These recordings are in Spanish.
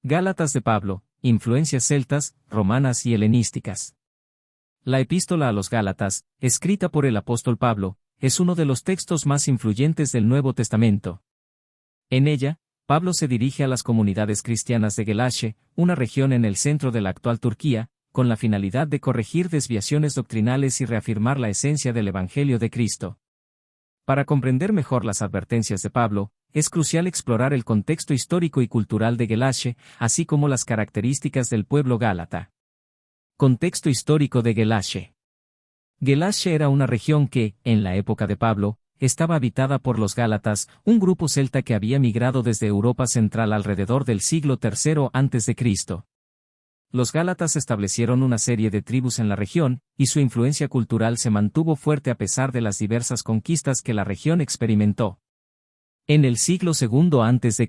Gálatas de Pablo, influencias celtas, romanas y helenísticas. La Epístola a los Gálatas, escrita por el apóstol Pablo, es uno de los textos más influyentes del Nuevo Testamento. En ella, Pablo se dirige a las comunidades cristianas de Galacia, una región en el centro de la actual Turquía, con la finalidad de corregir desviaciones doctrinales y reafirmar la esencia del Evangelio de Cristo. Para comprender mejor las advertencias de Pablo, es crucial explorar el contexto histórico y cultural de Galacia, así como las características del pueblo gálata. Contexto histórico de Galacia. Galacia era una región que, en la época de Pablo, estaba habitada por los gálatas, un grupo celta que había migrado desde Europa Central alrededor del siglo III a.C. Los gálatas establecieron una serie de tribus en la región, y su influencia cultural se mantuvo fuerte a pesar de las diversas conquistas que la región experimentó. En el siglo II a.C.,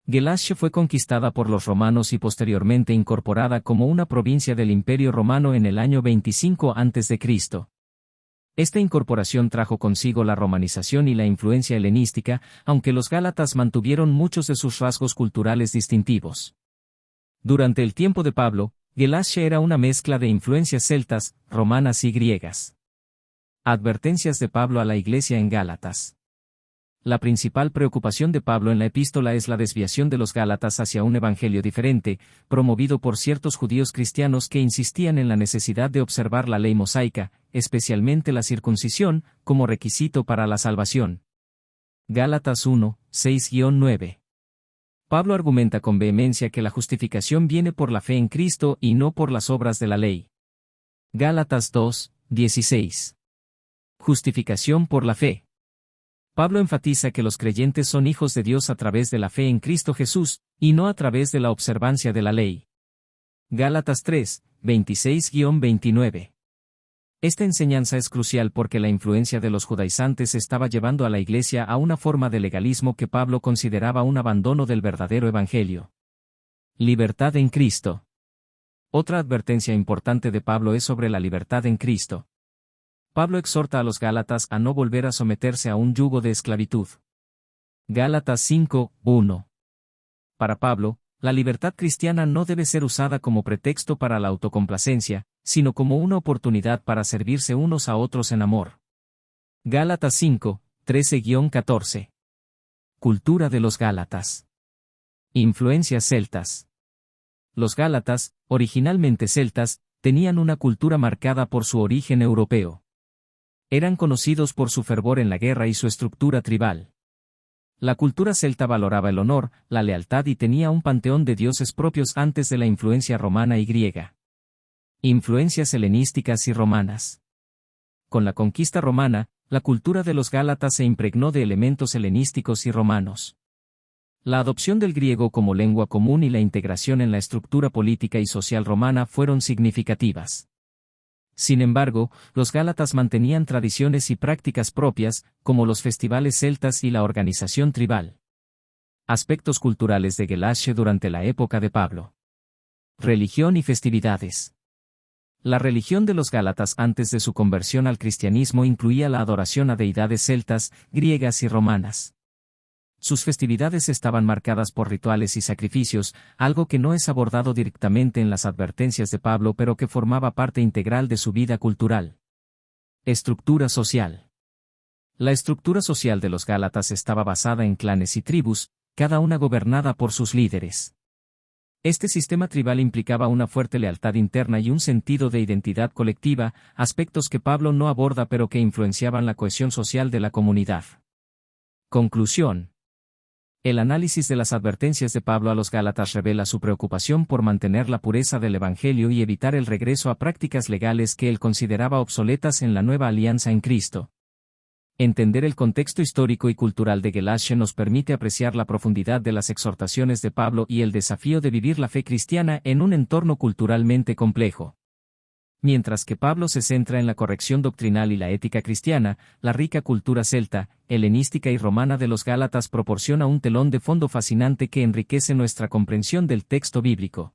Galacia fue conquistada por los romanos y posteriormente incorporada como una provincia del Imperio Romano en el año 25 a.C. Esta incorporación trajo consigo la romanización y la influencia helenística, aunque los gálatas mantuvieron muchos de sus rasgos culturales distintivos. Durante el tiempo de Pablo, Galacia era una mezcla de influencias celtas, romanas y griegas. Advertencias de Pablo a la iglesia en Gálatas. La principal preocupación de Pablo en la epístola es la desviación de los gálatas hacia un evangelio diferente, promovido por ciertos judíos cristianos que insistían en la necesidad de observar la ley mosaica, especialmente la circuncisión, como requisito para la salvación. Gálatas 1, 6-9. Pablo argumenta con vehemencia que la justificación viene por la fe en Cristo y no por las obras de la ley. Gálatas 2, 16. Justificación por la fe. Pablo enfatiza que los creyentes son hijos de Dios a través de la fe en Cristo Jesús, y no a través de la observancia de la ley. Gálatas 3, 26-29. Esta enseñanza es crucial porque la influencia de los judaizantes estaba llevando a la Iglesia a una forma de legalismo que Pablo consideraba un abandono del verdadero Evangelio. Libertad en Cristo. Otra advertencia importante de Pablo es sobre la libertad en Cristo. Pablo exhorta a los gálatas a no volver a someterse a un yugo de esclavitud. Gálatas 5, 1. Para Pablo, la libertad cristiana no debe ser usada como pretexto para la autocomplacencia, sino como una oportunidad para servirse unos a otros en amor. Gálatas 5, 13-14. Cultura de los gálatas. Influencias celtas. Los gálatas, originalmente celtas, tenían una cultura marcada por su origen europeo. Eran conocidos por su fervor en la guerra y su estructura tribal. La cultura celta valoraba el honor, la lealtad y tenía un panteón de dioses propios antes de la influencia romana y griega. Influencias helenísticas y romanas. Con la conquista romana, la cultura de los gálatas se impregnó de elementos helenísticos y romanos. La adopción del griego como lengua común y la integración en la estructura política y social romana fueron significativas. Sin embargo, los gálatas mantenían tradiciones y prácticas propias, como los festivales celtas y la organización tribal. Aspectos culturales de Galacia durante la época de Pablo. Religión y festividades. La religión de los gálatas antes de su conversión al cristianismo incluía la adoración a deidades celtas, griegas y romanas. Sus festividades estaban marcadas por rituales y sacrificios, algo que no es abordado directamente en las advertencias de Pablo pero que formaba parte integral de su vida cultural. Estructura social. La estructura social de los gálatas estaba basada en clanes y tribus, cada una gobernada por sus líderes. Este sistema tribal implicaba una fuerte lealtad interna y un sentido de identidad colectiva, aspectos que Pablo no aborda pero que influenciaban la cohesión social de la comunidad. Conclusión. El análisis de las advertencias de Pablo a los gálatas revela su preocupación por mantener la pureza del Evangelio y evitar el regreso a prácticas legales que él consideraba obsoletas en la nueva alianza en Cristo. Entender el contexto histórico y cultural de Galacia nos permite apreciar la profundidad de las exhortaciones de Pablo y el desafío de vivir la fe cristiana en un entorno culturalmente complejo. Mientras que Pablo se centra en la corrección doctrinal y la ética cristiana, la rica cultura celta, helenística y romana de los gálatas proporciona un telón de fondo fascinante que enriquece nuestra comprensión del texto bíblico.